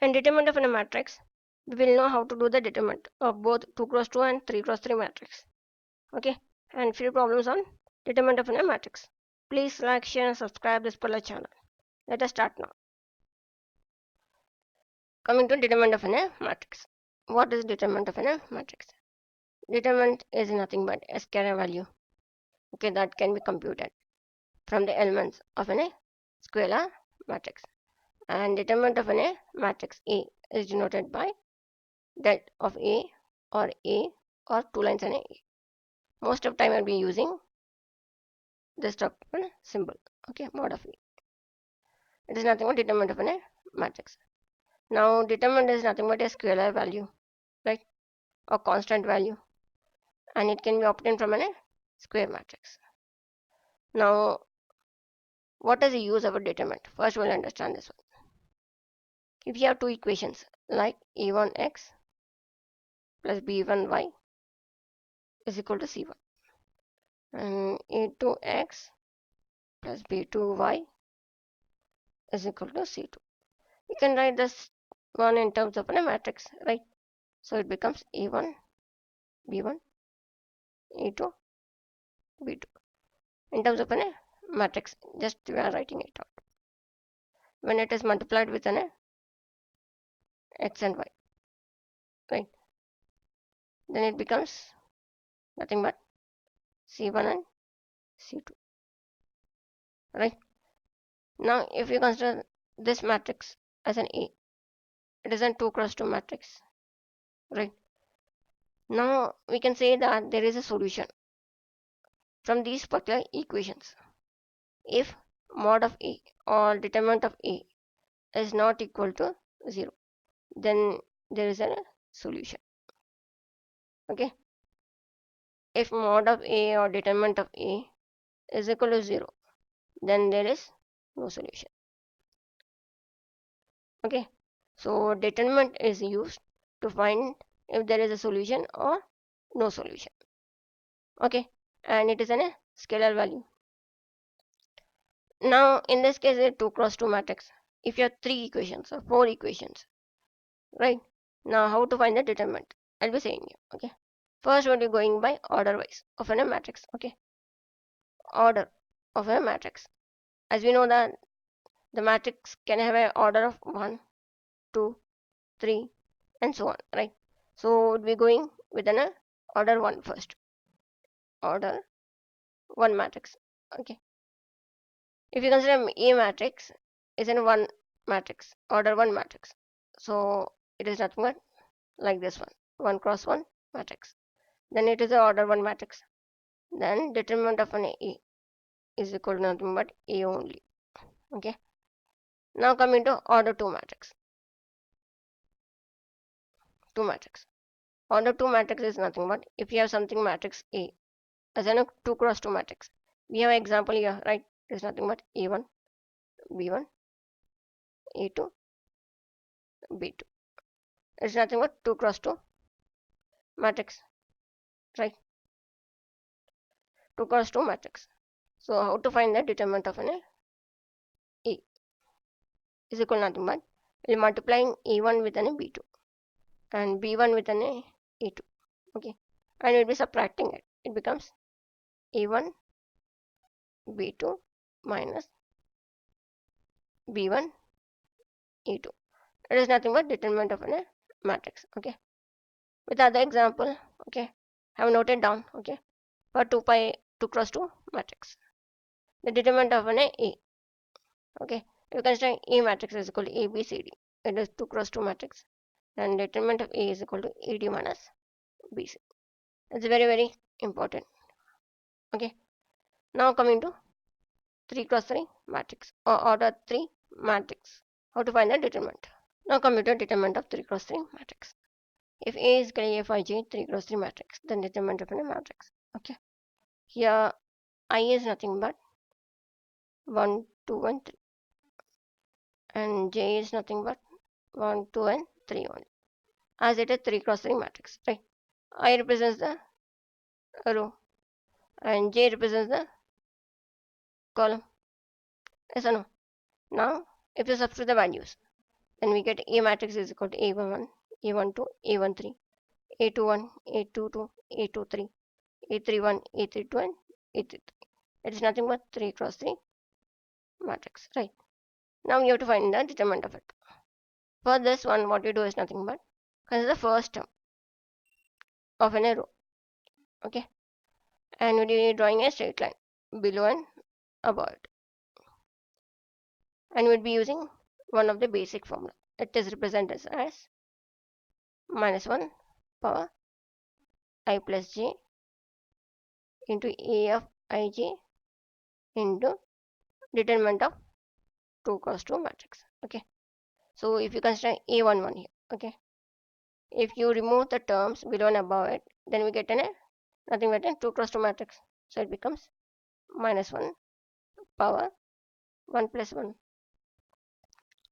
In determinant of a matrix, we will know how to do the determinant of both 2 cross 2 and 3 cross 3 matrix. Okay, and few problems on determinant of a matrix. Please like, share, and subscribe this particular channel. Let us start now. Coming to determinant of a matrix. What is determinant of a matrix? Determinant is nothing but a scalar value, okay, that can be computed from the elements of a scalar matrix. And determinant of a matrix A is denoted by that of A or two lines in A. Most of the time I'll be using this structural symbol, okay, mod of A. It is nothing but determinant of a matrix. Now determinant is nothing but a scalar value, right, or constant value, and it can be obtained from a square matrix. Now what is the use of a determinant? First we'll understand this one. If you have two equations like a1x plus b1y is equal to c1 and a2x plus b2y is equal to c2, we can write this one in terms of a matrix, right? So it becomes a1 b1 a2 b2 in terms of a matrix. Just we are writing it out. When it is multiplied with an x and y, right, then it becomes nothing but c1 and c2, right? Now if you consider this matrix as an A, it is a 2 cross 2 matrix, right? Now we can say that there is a solution from these particular equations. If mod of A or determinant of A is not equal to 0, then there is a solution, okay? If mod of A or determinant of A is equal to 0, then there is no solution, okay? So determinant is used to find if there is a solution or no solution, okay, and it is a scalar value. Now in this case it's 2 cross 2 matrix. If you have 3 equations or 4 equations, right, now how to find the determinant, I'll be saying you, okay. First we'll be going by order wise of a matrix, okay. Order of a matrix, as we know that the matrix can have an order of 1 2 3 and so on, right? So we'll be going with an order 1 first. Order 1 matrix, okay. If you consider A matrix is in 1 matrix, order 1 matrix, so it is nothing but like this one, 1 cross 1 matrix. Then it is an order 1 matrix. Then determinant of an A is equal to nothing but A only, okay. Now coming to order 2 matrix. 2 matrix. Order 2 matrix is nothing but if you have something matrix A as in a 2 cross 2 matrix. We have an example here, right? It is nothing but A1, B1, A2, B2. It's nothing but 2 cross 2 matrix, right? 2 cross 2 matrix. So how to find the determinant of an A is equal to nothing but we'll multiplying A1 with an B2 and B1 with an A2, okay, and we'll be subtracting it. It becomes A1 B2 minus B1 A2. It is nothing but determinant of a matrix, okay. With other example, okay, have noted down, okay, for 2 cross 2 matrix, the determinant of an A, okay, you can say A matrix is equal to ABCD. It is 2 cross 2 matrix, and determinant of A is equal to AD minus BC. It's very important, okay. Now coming to 3 cross 3 matrix or order 3 matrix. How to find the determinant? Now coming to determinant of 3 cross 3 matrix. If A is equal to A5J 3 cross 3 matrix, then determinant of a matrix, okay. Here I is nothing but 1 2 and 3 and J is nothing but 1 2 and 3 only, as it is 3 cross 3 matrix, right? I represents the row and J represents the column, yes or no? Now if you substitute the values, then we get A matrix is equal to A11, A12, A13, A21, A22, A23, A31, A32, and A33. It is nothing but 3 cross 3 matrix, right? Now you have to find the determinant of it. For this one, what you do is nothing but consider the first term of an arrow, okay? And we'll be drawing a straight line below and above it. And we'll be using one of the basic formula. It is represented as minus 1 power I plus j into A of ij into determinant of 2 cross 2 matrix, okay? So if you consider A11 here, okay? If you remove the terms below and above it, then we get nothing but a 2 cross 2 matrix. So it becomes minus 1 power 1 plus 1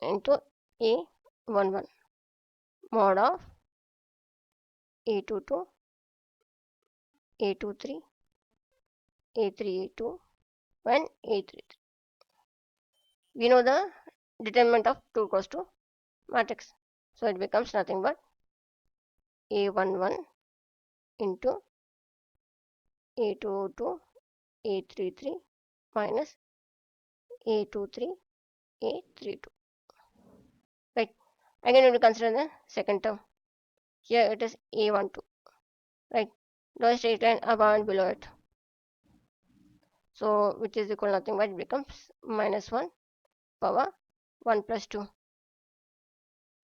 into A11 mod of A22, A23, A3, A2, and A33. We know the determinant of 2 cross 2 matrix. So it becomes nothing but A11 into A22, A33 minus A23, A32. Right. Again, we will consider the second term. Here it is A12. Right. Draw a straight line above and below it. So which is equal to nothing but it becomes minus 1 power 1 plus 2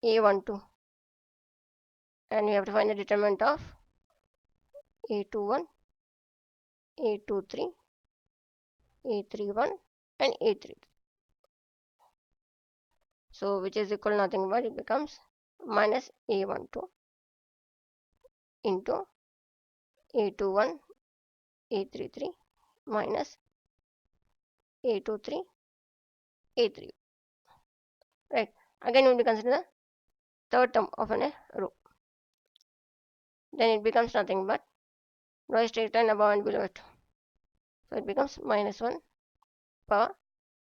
A12. And we have to find the determinant of A21, A23, A31, and A33. So which is equal to nothing but it becomes minus A12 into A21, A33 minus A23, A3. Right. Again we will consider the third term of a row. Then it becomes nothing but draw a straight line above and below it. So it becomes minus 1 power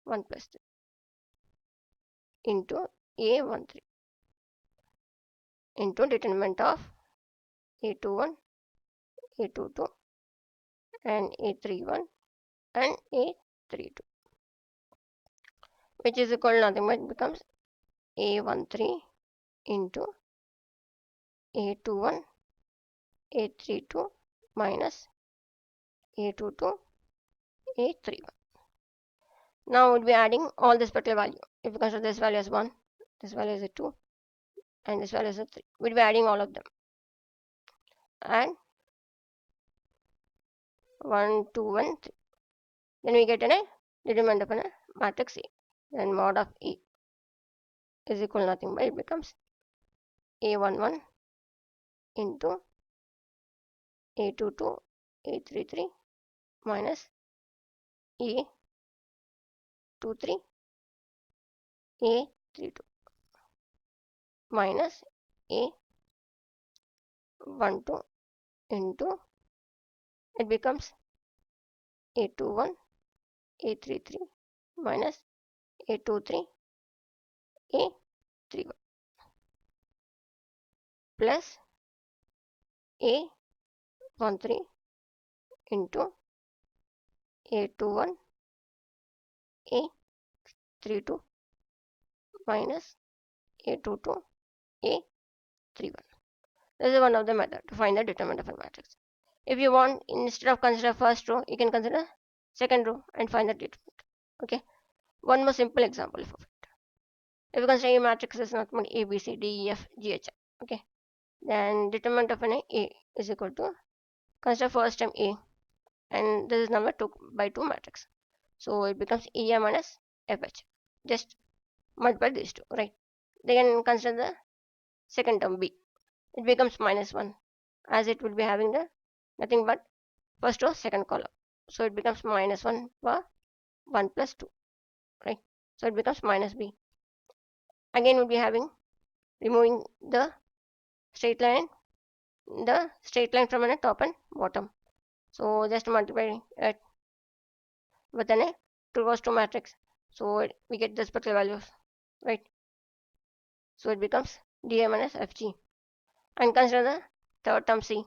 1 plus 3 into A13 into determinant of A21, A22, and A31 and A32, which is equal to nothing but it becomes A13 into A21, A32 minus A22, A31. Now we'll be adding all this particular value. If you consider this value as 1, this value is a 2, and this value is a 3. We'll be adding all of them. And 1, 2, and 3. Then we get a determinant of a matrix A. Then mod of A is equal to nothing but it becomes A11 into A22, A33 minus A23, A32 minus A12 into it becomes A21, A33 minus A23, A31 plus A13 into A21, A32 minus A22, A31. This is one of the methods to find the determinant of a matrix. If you want, instead of consider first row, you can consider second row and find the determinant. Okay. One more simple example of it. If you consider a matrix is not A, B, C, D, E, F, G, H, I. Okay. Then determinant of an A is equal to consider first term A, and this is number 2 by 2 matrix. So it becomes EA minus FH. Just multiply these two, right? Then consider the second term B. It becomes minus 1 as it will be having the nothing but first row second column. So it becomes minus 1 for 1 plus 2, right? So it becomes minus B. Again we'll be having removing the straight line from the top and bottom. So just multiply it with an 2 cross 2 matrix. So we get this particular values, right? So it becomes dA minus fg. And consider the third term C.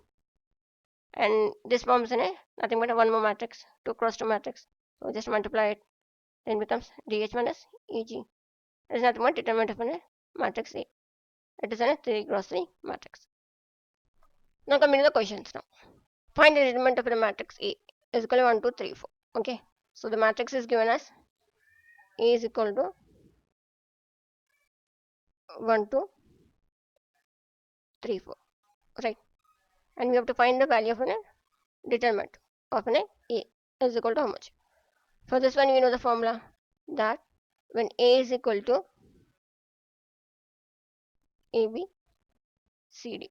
And this forms in a nothing but a 1 more matrix, 2 cross 2 matrix. So just multiply it. Then becomes dH minus Eg. It is nothing but determinant of a matrix A. It is a 3 cross 3 matrix. Now coming to the questions now. Find the determinant of the matrix A is equal to 1, 2, 3, 4. Okay. So the matrix is given as A is equal to 1, 2, 3, 4. Right. And we have to find the value of an determinant of an A is equal to how much? For this one, we know the formula that when A is equal to AB, CD,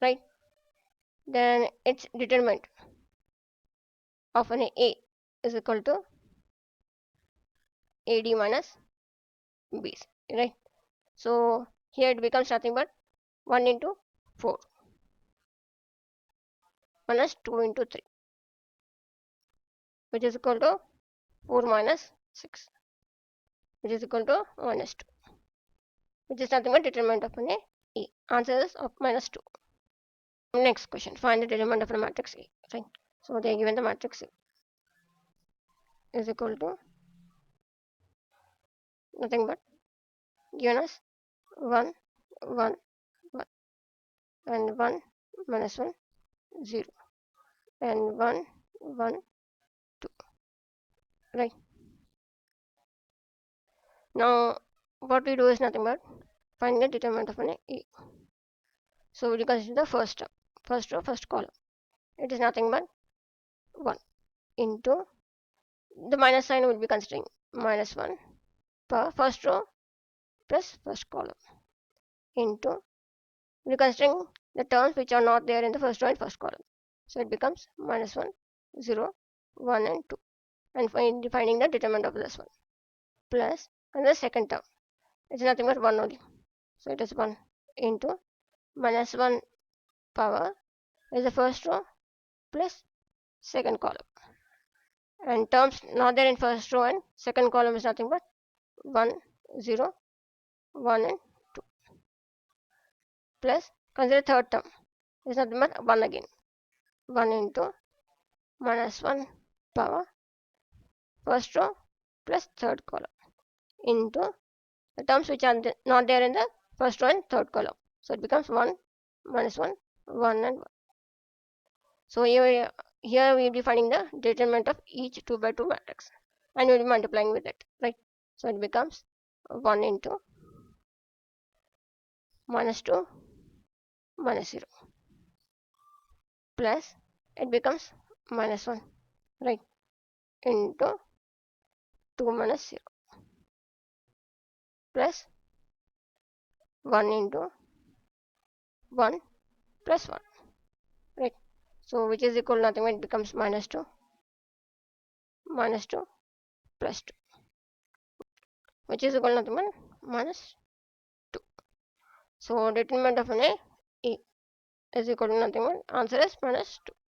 right? Then its determinant of an A is equal to AD minus BC, right? So here it becomes nothing but 1 into 4 minus 2 into 3, which is equal to 4 minus 6, which is equal to minus 2, which is nothing but determinant of an A. Answer is of minus 2. Next question, find the determinant of the matrix A, right? So they are given the matrix A is equal to nothing but given us 1, 1, 1, and 1 minus 1, 0, and 1, 1, 2, right? Now what we do is nothing but find the determinant of an A. So we consider the first term, first row, first column. It is nothing but 1 into the minus sign will be considering minus 1 per first row plus first column into we are considering the terms which are not there in the first row and first column. So it becomes minus 1, 0, 1 and 2, and finding the determinant of this one plus and the second term it's nothing but 1 only. So it is 1 into minus 1 power is the first row plus second column, and terms not there in first row and second column is nothing but 1, 0, 1 and 2 plus consider third term is nothing but 1 again, 1 into minus 1 power first row plus third column into the terms which are not there in the first row and third column. So it becomes 1 minus 1, 1 and 1. So here we will be finding the determinant of each 2 by 2 matrix and we will be multiplying with it, right? So it becomes 1 into minus 2 minus 0 plus it becomes minus 1, right, into 2 minus 0 plus 1 into 1 plus 1, right? So which is equal to nothing, it becomes minus 2 plus 2, which is equal to nothing but minus 2. So determinant of an A is equal to nothing but answer is minus 2.